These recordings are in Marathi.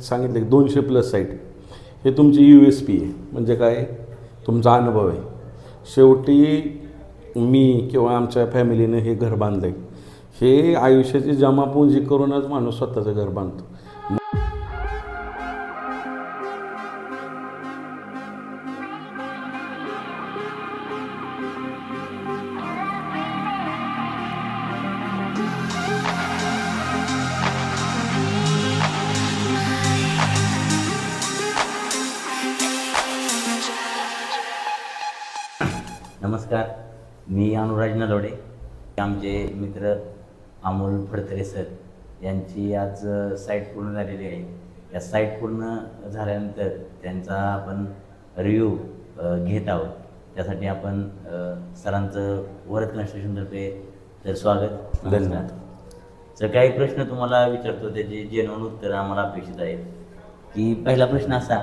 सांगितलं की 200+ साईट हे तुमची USP आहे. म्हणजे काय, तुमचा अनुभव आहे. शेवटी मी किंवा आमच्या फॅमिलीनं हे घर बांधलं आहे. हे आयुष्याची जमापुंजी करूनच माणूस स्वतःचं घर बांधतो. नमस्कार, मी अनुराज नलवडे. आमचे मित्र अमोल फडतरे सर यांची आज साईट पूर्ण झालेली आहे. या साईट पूर्ण झाल्यानंतर त्यांचा आपण रिव्ह्यू घेत आहोत. त्यासाठी आपण सरांचं वरद कन्स्ट्रक्शनतर्फे तर स्वागत. धन्यवाद. तर काही प्रश्न तुम्हाला विचारतो, त्याचे जेन्युइन उत्तर आम्हाला अपेक्षित आहेत. की पहिला प्रश्न असा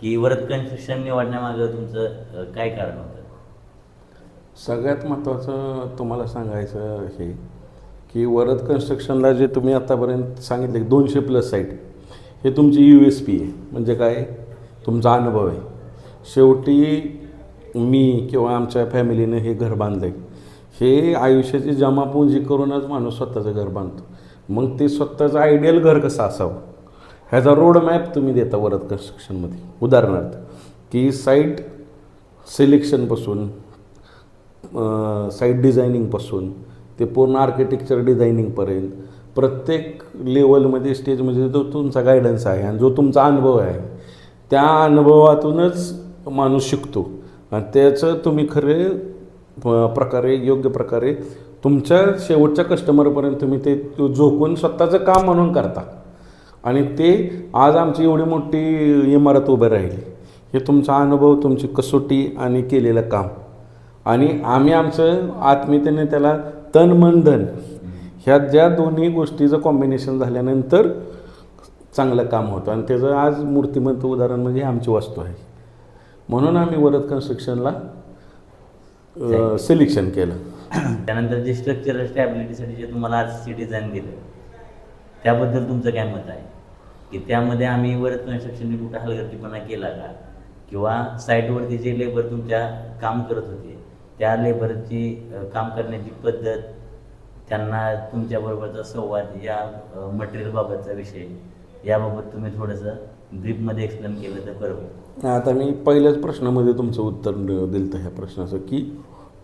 की वरद कन्स्ट्रक्शन निवडण्यामागं तुमचं काय कारण होतं? सगळ्यात महत्त्वाचं तुम्हाला सांगायचं हे की वरद कन्स्ट्रक्शनला जे तुम्ही आत्तापर्यंत सांगितले की 200+ साईट हे तुमची USP आहे. म्हणजे काय, तुमचा अनुभव आहे. शेवटी मी किंवा आमच्या फॅमिलीनं हे घर बांधलं आहे. हे आयुष्याची जमापुंजी करूनच माणूस स्वतःचं घर बांधतो. मग ते स्वतःचं आयडियल घर कसं असावं ह्याचा रोडमॅप तुम्ही देता वरद कन्स्ट्रक्शनमध्ये. उदाहरणार्थ की साईट सिलेक्शनपासून साईट डिझायनिंगपासून ते पूर्ण आर्किटेक्चर डिझायनिंगपर्यंत प्रत्येक लेवलमध्ये स्टेजमध्ये जो तुमचा गायडन्स आहे आणि जो तुमचा अनुभव आहे त्या अनुभवातूनच माणूस शिकतो. आणि त्याचं तुम्ही खरे प्रकारे योग्य प्रकारे तुमच्या शेवटच्या कस्टमरपर्यंत तुम्ही ते झोकून स्वतःचं काम म्हणून करता. आणि ते आज आमची एवढी मोठी इमारत उभी राहिली हे तुमचा अनुभव, तुमची कसोटी आणि केलेलं काम. आणि आम्ही आमचं आत्मीयतेने त्याला तन मन धन ह्या ज्या दोन्ही गोष्टीचं कॉम्बिनेशन झाल्यानंतर चांगलं काम होतं. आणि त्याचं आज मूर्तिमंत उदाहरण म्हणजे आमची वास्तू आहे. म्हणून आम्ही वरद कन्स्ट्रक्शनला सिलेक्शन केलं. त्यानंतर जे स्ट्रक्चरल स्टॅबिलिटीसाठी जे तुम्हाला आज डिझाईन दिलं त्याबद्दल तुमचं काय मत आहे? की त्यामध्ये आम्ही वरद कन्स्ट्रक्शनने कुठं हलगर्जीपणा केला का? किंवा साईटवरती जे लेबर तुमच्या काम करत होते त्या लेबरची काम करण्याची पद्धत, त्यांना तुमच्याबरोबरचा संवाद, या मटेरियलबाबतचा विषय याबाबत तुम्ही थोडंसं ब्रीफमध्ये एक्सप्लेन केलं तर बरोबर. आता मी पहिल्याच प्रश्नामध्ये तुमचं उत्तर दिलं ह्या प्रश्नाचं की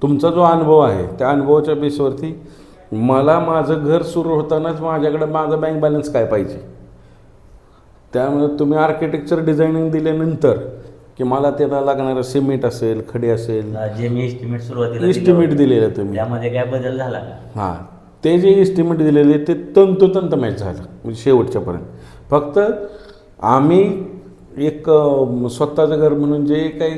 तुमचा जो अनुभव आहे त्या अनुभवाच्या बेसवरती मला माझं घर सुरू होतानाच माझ्याकडे माझा बँक बॅलन्स काय पाहिजे. त्यामुळे तुम्ही आर्किटेक्चर डिझायनिंग दिल्यानंतर की मला त्याला लागणारं सिमेंट असेल, खडे असेल, जे मी एस्टिमेट सुरुवातीला एस्टिमेट दिलेलं तुम्ही त्यामध्ये काय बदल झाला का? हां, ते जे एस्टिमेट दिलेले ते तंतोतंत मॅच झालं म्हणजे शेवटच्यापर्यंत. फक्त आम्ही एक स्वतःचं घर म्हणून जे काही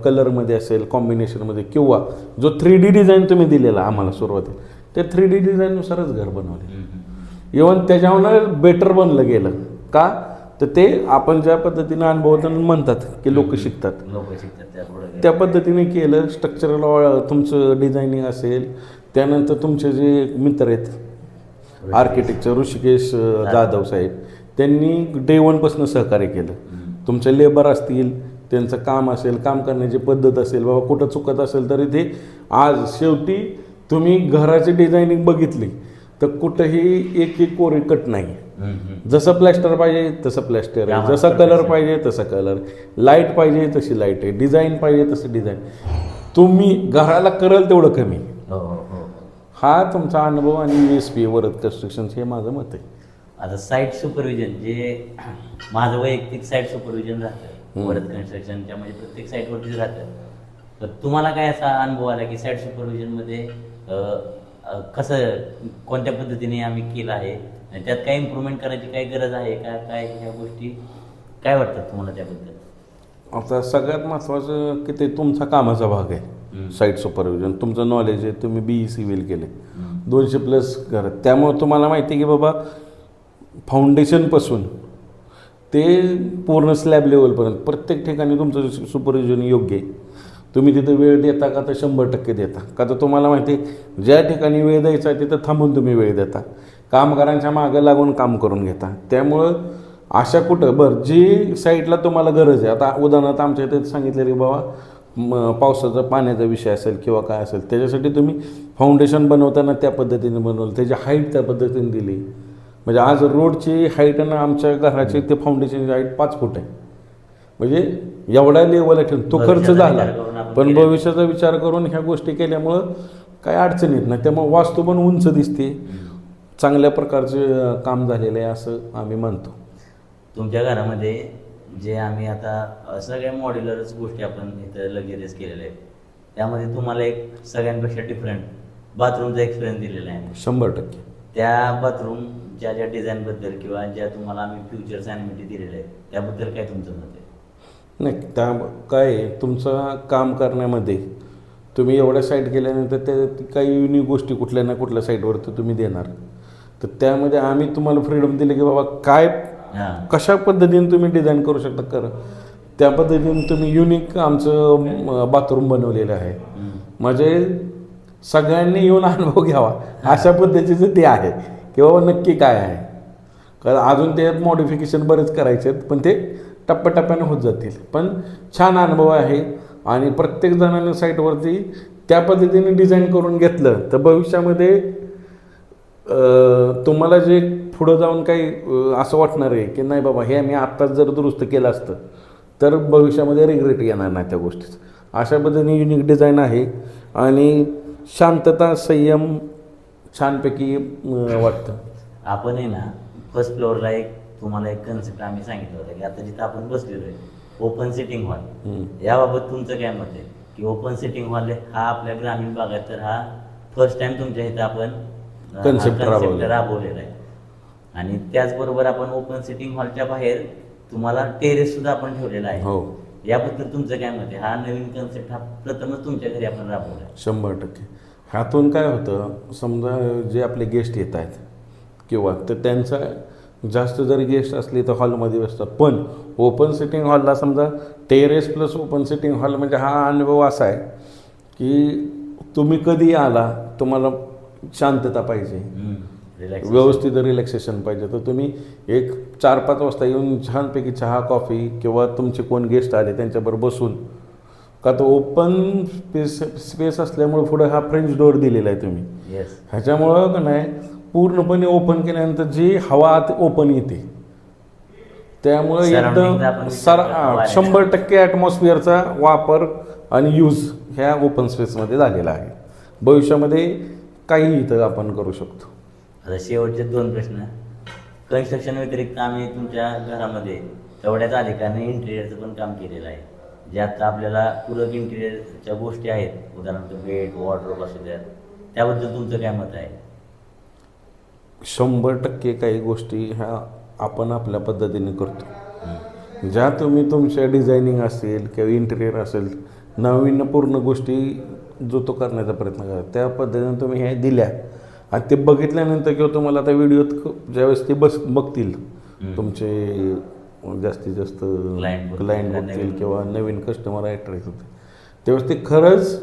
कलरमध्ये असेल, कॉम्बिनेशनमध्ये किंवा जो 3D डिझाईन तुम्ही दिलेला आम्हाला सुरुवातीला ते 3D डिझाईननुसारच घर बनवले. इव्हन त्याच्यावरून बेटर बनलं गेलं का, तर ते आपण ज्या पद्धतीनं अनुभवताना म्हणतात की लोक शिकतात त्या पद्धतीने केलं. स्ट्रक्चरल तुमचं डिझायनिंग असेल, त्यानंतर तुमचे जे मित्र आहेत आर्किटेक्चर ऋषिकेश जाधव साहेब त्यांनी डे 1पासून सहकार्य केलं. तुमचे लेबर असतील, त्यांचं काम असेल, काम करण्याची पद्धत असेल, बाबा कुठं चुकत असेल तरी ते आज शेवटी तुम्ही घराची डिझायनिंग बघितली तर कुठंही एक कोरी कट नाही. जसं प्लॅस्टर पाहिजे तसं प्लॅस्टर आहे, जसा कलर पाहिजे तसा कलर, लाईट पाहिजे तशी लाईट आहे, डिझाईन पाहिजे तसं डिझाईन. तुम्ही घराला कराल तेवढं कमी. हा तुमचा अनुभव आणि USP वरद कन्स्ट्रक्शन हे माझं मत आहे. आता साईट सुपरविजन जे माझं वैयक्तिक साईट सुपरविजन राहतं वरद कन्स्ट्रक्शनच्या, म्हणजे प्रत्येक साईटवरतीच राहतं. तर तुम्हाला काय असा अनुभव आला की साईट सुपरविजनमध्ये कसं कोणत्या पद्धतीने आम्ही केलं आहे आणि त्यात काय इम्प्रूव्हमेंट करायची काही गरज आहे का? काय ह्या गोष्टी काय वाटतात तुम्हाला त्याबद्दल? आता सगळ्यात महत्त्वाचं की ते तुमचा कामाचा भाग आहे. साईट सुपरविजन तुमचं नॉलेज आहे, तुम्ही BE सिव्हिल केले, 200+ घर, त्यामुळे तुम्हाला माहिती आहे की बाबा फाउंडेशनपासून ते पूर्ण स्लॅब लेवलपर्यंत प्रत्येक ठिकाणी तुमचं सुपरविजन योग्य आहे. तुम्ही तिथं वेळ देता का तर 100% देता का, तर तुम्हाला माहिती आहे ज्या ठिकाणी वेळ द्यायचा आहे तिथं थांबून तुम्ही वेळ देता, कामगारांच्या मागं लागून काम करून घेता. त्यामुळं अशा कुठं बरं जी साईडला तुम्हाला गरज आहे, आता उदाहरणार्थ आमच्या इथे सांगितलं की बाबा पावसाचा पाण्याचा विषय असेल किंवा काय असेल, त्याच्यासाठी तुम्ही फाउंडेशन बनवताना त्या पद्धतीने बनवलं, त्याची हाईट त्या पद्धतीने दिली. म्हणजे आज रोडची हाईट आणि आमच्या घराची ते फाउंडेशनची हाईट 5 फूट आहे. म्हणजे एवढ्या लेवल ठेवून तो खर्च झाला, पण भविष्याचा विचार करून ह्या गोष्टी केल्यामुळं काही अडचण येत नाही. त्यामुळे वास्तू पण उंच दिसते, चांगल्या प्रकारचे काम झालेलं आहे असं आम्ही मानतो. तुमच्या घरामध्ये जे आम्ही आता सगळ्या मॉड्युलरच गोष्टी आपण इथं लग्झरीज केलेल्या आहेत, त्यामध्ये तुम्हाला एक सगळ्यांपेक्षा डिफरंट बाथरूमचा एक्सपिरियन्स दिलेला आहे. 100%. त्या बाथरूमच्या ज्या डिझाईनबद्दल किंवा ज्या तुम्हाला आम्ही फ्युचर्स ॲनिमिटी दिलेले आहेत त्याबद्दल काय तुमचं मत आहे? नाही, त्या काय आहे, तुमचं काम करण्यामध्ये तुम्ही एवढ्या साईट केल्यानंतर त्या काही युनिक गोष्टी कुठल्या ना कुठल्या साईटवरती तुम्ही देणार. तर त्यामध्ये आम्ही तुम्हाला फ्रीडम दिली की बाबा काय कशा पद्धतीने तुम्ही डिझाईन करू शकता करा. त्या पद्धतीने तुम्ही युनिक आमचं बाथरूम बनवलेलं आहे. म्हणजे सगळ्यांनी येऊन अनुभव घ्यावा अशा पद्धतीचं ते आहे की बाबा नक्की काय आहे. कारण अजून त्यात मॉडिफिकेशन बरेच करायचे आहेत, पण ते टप्प्याटप्प्याने होत जातील. पण छान अनुभव आहे आणि प्रत्येक जणांनी साईटवरती त्या पद्धतीने डिझाईन करून घेतलं तर भविष्यामध्ये तुम्हाला जे पुढं जाऊन काही असं वाटणार आहे की नाही बाबा हे मी आत्ताच जर दुरुस्त केलं असतं तर भविष्यामध्ये रिग्रेट येणार नाही त्या गोष्टीचं. अशा पद्धतीने युनिक डिझाईन आहे आणि शांतता संयम छानपैकी वाटतं. आपण आहे ना फर्स्ट फ्लोअरला तुम्हाला एक कन्सेप्ट आम्ही सांगितलं होतं की आता जिथं आपण बसलेलो आहे ओपन सिटिंग हॉल, याबाबत तुमचं काय मत आहे की ओपन सिटिंग हॉल हा आपल्या ग्रामीण भागात तर हा फर्स्ट टाइम तुमच्या इथं आपण कन्सेप्ट राबवलेला आहे. आणि त्याचबरोबर आपण ओपन सिटिंग हॉलच्या बाहेर तुम्हाला टेरेस सुद्धा आपण ठेवलेला आहे. हो, याबद्दल तुमचं काय मत आहे? हा नवीन कन्सेप्ट हा प्रथमच तुमच्या घरी आपण राबवला. 100%. ह्यातून काय होतं, समजा जे आपले गेस्ट येत आहेत किंवा तर त्यांचा जास्त जरी गेस्ट असली तर हॉलमध्ये बसतात. पण ओपन सिटिंग हॉलला समजा terrace plus open sitting hall म्हणजे हा अनुभव असा आहे की तुम्ही कधी आला, तुम्हाला शांतता पाहिजे, व्यवस्थित रिलॅक्सेशन पाहिजे, तर तुम्ही एक 4-5 वाजता येऊन छानपैकी चहा कॉफी किंवा तुमचे कोण गेस्ट आले त्यांच्याबरोबर बसून, का तो ओपन स्पेस असल्यामुळे पुढे हा फ्रेंच डोअर दिलेला आहे तुम्ही. ह्याच्यामुळं का नाही पूर्णपणे ओपन केल्यानंतर जी हवा आत ओपन येते, त्यामुळे एकदम 100% ॲटमॉस्फिअरचा वापर आणि यूज ह्या ओपन स्पेसमध्ये झालेला आहे. भविष्यामध्ये काही इथं आपण करू शकतो. आता शेवटचे 2 प्रश्न. कन्स्ट्रक्शन व्यतिरिक्त आम्ही तुमच्या घरामध्ये तेवढ्याच अधिकाने इंटिरियरचं पण काम केलेलं आहे, जे आता आपल्याला पूरक इंटिरियरच्या गोष्टी आहेत, उदाहरणार्थ बेड वॉर्डरोब असू द्या, त्याबद्दल तुमचं काय मत आहे? 100% काही गोष्टी ह्या आपण आपल्या पद्धतीने करतो. ज्या तुम्ही तुमच्या डिझायनिंग असेल किंवा इंटिरियर असेल नाविन्यपूर्ण गोष्टी जो तो करण्याचा प्रयत्न करा, त्या पद्धतीने तुम्ही हे दिल्या आणि ते बघितल्यानंतर किंवा तुम्हाला आता व्हिडिओत ज्यावेळेस ते बघतील तुमचे जास्तीत जास्त क्लायंट बघतील किंवा नवीन कस्टमर अट्रॅक्ट होते, त्यावेळेस ते खरंच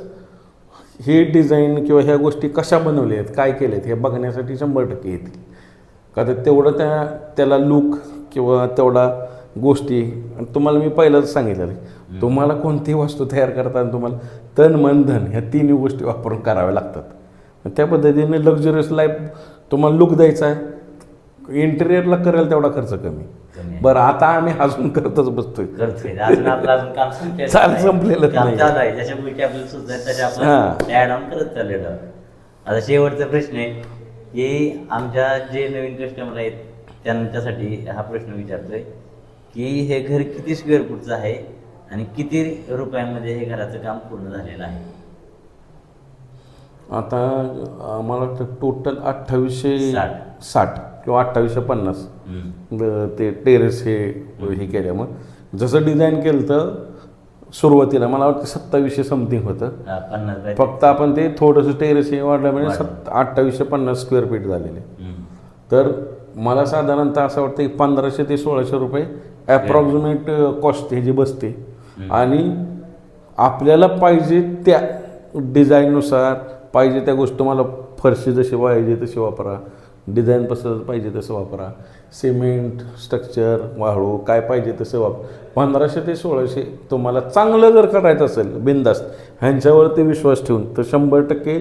ही डिझाईन किंवा ह्या गोष्टी कशा बनवल्या आहेत, काय केले आहेत हे बघण्यासाठी 100% येतील. का तर तेवढं त्याला लूक किंवा तेवढा गोष्टी. आणि तुम्हाला मी पहिलंच सांगितलेलं आहे, तुम्हाला कोणतीही वस्तू तयार करताना तुम्हाला तन मन धन ह्या 3 गोष्टी वापरून कराव्या लागतात. त्या पद्धतीने लक्झरियस लाईफ तुम्हाला लुक द्यायचा आहे, इंटिरियरला करायला तेवढा खर्च कमी. बरं, आता आम्ही अजून करतच बसतोय, संपलेलं आता शेवटचा प्रश्न आहे की आमच्या जे नवीन कस्टमर आहेत त्यांच्यासाठी हा प्रश्न विचारतोय की हे घर किती स्क्वेअर फूटचं आहे आणि किती रुपयांमध्ये हे घराचं काम पूर्ण झालेलं आहे? आता मला वाटतं टोटल 2860 किंवा 2850 ते टेरेस हे केल्यामुळे. जसं डिझाईन केलं तर सुरुवातीला मला वाटतं 2700 समथिंग होतं, फक्त आपण ते थोडंसं टेरेस हे वाढलं म्हणजे 2850 स्क्वेअर फीट झालेले. तर मला साधारणतः असं वाटतं की 1500 ते 1600 रुपये ॲप्रॉक्सिमेट कॉस्ट ह्याची बसते. आणि आपल्याला पाहिजे त्या डिझाईननुसार पाहिजे त्या गोष्टी, तुम्हाला फरशी जशी पाहिजे तशी वापरा, डिझाईन पसंत पाहिजे तसं वापरा. सिमेंट स्ट्रक्चर वाळू काय पाहिजे तसं 1500 ते 1600 तुम्हाला चांगलं जर करायचं असेल बिनधास्त ह्यांच्यावरती विश्वास ठेवून तर 100%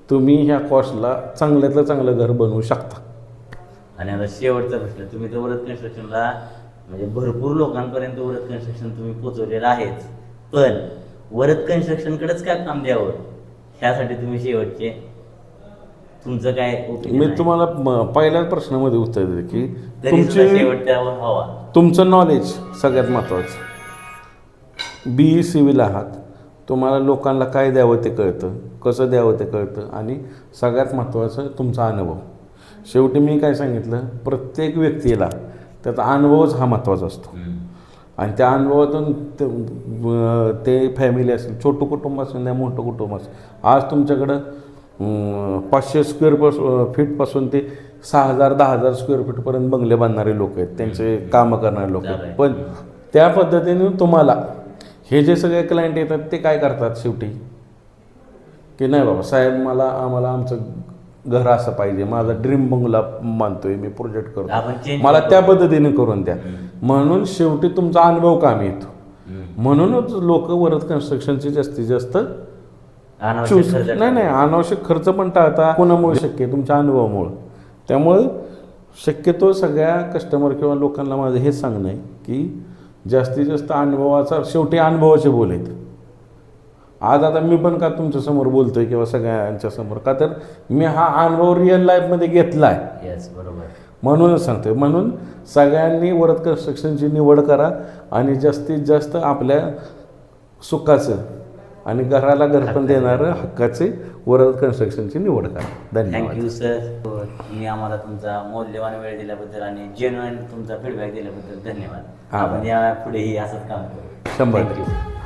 तुम्ही ह्या कॉस्टला चांगल्यातलं चांगलं घर बनवू शकता. आणि आता शेवटचा प्रश्न, तुम्ही तर वरद कन्स्ट्रक्शनला म्हणजे भरपूर लोकांपर्यंत वरद कन्स्ट्रक्शन तुम्ही पोचवलेलं आहेच, पण वरद कन्स्ट्रक्शनकडेच काय काम द्यावं ह्यासाठी तुम्ही शेवटचे तुमचं काय opinion मी आहे? तुम्हाला पहिल्याच प्रश्नामध्ये उत्तर दिलं की तरी सुद्धा तुमची शेवटच्यावर हवा. तुमचं नॉलेज सगळ्यात महत्त्वाचं. BE सिव्हिल आहात, तुम्हाला लोकांना काय द्यावं ते कळतं, कसं द्यावं ते कळतं आणि सगळ्यात महत्त्वाचं तुमचा अनुभव. शेवटी मी काय सांगितलं, प्रत्येक व्यक्तीला त्याचा अनुभवच हा महत्त्वाचा असतो आणि त्या अनुभवातून ते फॅमिली असेल, छोटं कुटुंब असेल त्या मोठं कुटुंब असेल, आज तुमच्याकडं 500 स्क्वेअर फीटपासून ते 6000 10,000 स्क्वेअर फीटपर्यंत बंगले बांधणारे लोक आहेत, त्यांचे कामं करणारे लोक आहेत. पण त्या पद्धतीने तुम्हाला हे जे सगळे क्लायंट येतात ते काय करतात शेवटी की नाही बाबा साहेब आम्हाला आमचं घर असं पाहिजे, माझा ड्रीम बंगला मानतोय मी, प्रोजेक्ट आपण करतो, change मला करतो. त्या पद्धतीने करून द्या. म्हणून शेवटी तुमचा अनुभव कामी येतो. म्हणूनच लोक वरद कन्स्ट्रक्शनचे जास्तीत जास्त अनावश्यक चूज खर्च नाही अनावश्यक खर्च पण टाळता. कोणामुळे शक्य आहे? तुमच्या अनुभवामुळं. त्यामुळे शक्यतो सगळ्या कस्टमर किंवा लोकांना माझं हेच सांगणं आहे की जास्तीत जास्त अनुभवाचा, शेवटी अनुभवाचे बोल आहेत. आज आता मी पण का तुमच्यासमोर बोलतोय किंवा सगळ्यांच्या समोर, का तर मी हा अनुभव रिअल लाईफमध्ये घेतला आहे. येस, बरोबर. म्हणूनच सांगतोय. म्हणून सगळ्यांनी वरद कन्स्ट्रक्शनची निवड करा आणि जास्तीत जास्त आपल्या सुखाचं आणि घराला घरपण देणारं हक्काचे वरद कन्स्ट्रक्शनची निवड करा. धन्यवाद. Thank you sir. तुम्ही आम्हाला तुमचा मौल्यवान वेळ दिल्याबद्दल आणि जेन्युइन तुमचा फीडबॅक दिल्याबद्दल धन्यवाद. हा. आपण या पुढेही असंच काम करू. 100%. थँक्यू.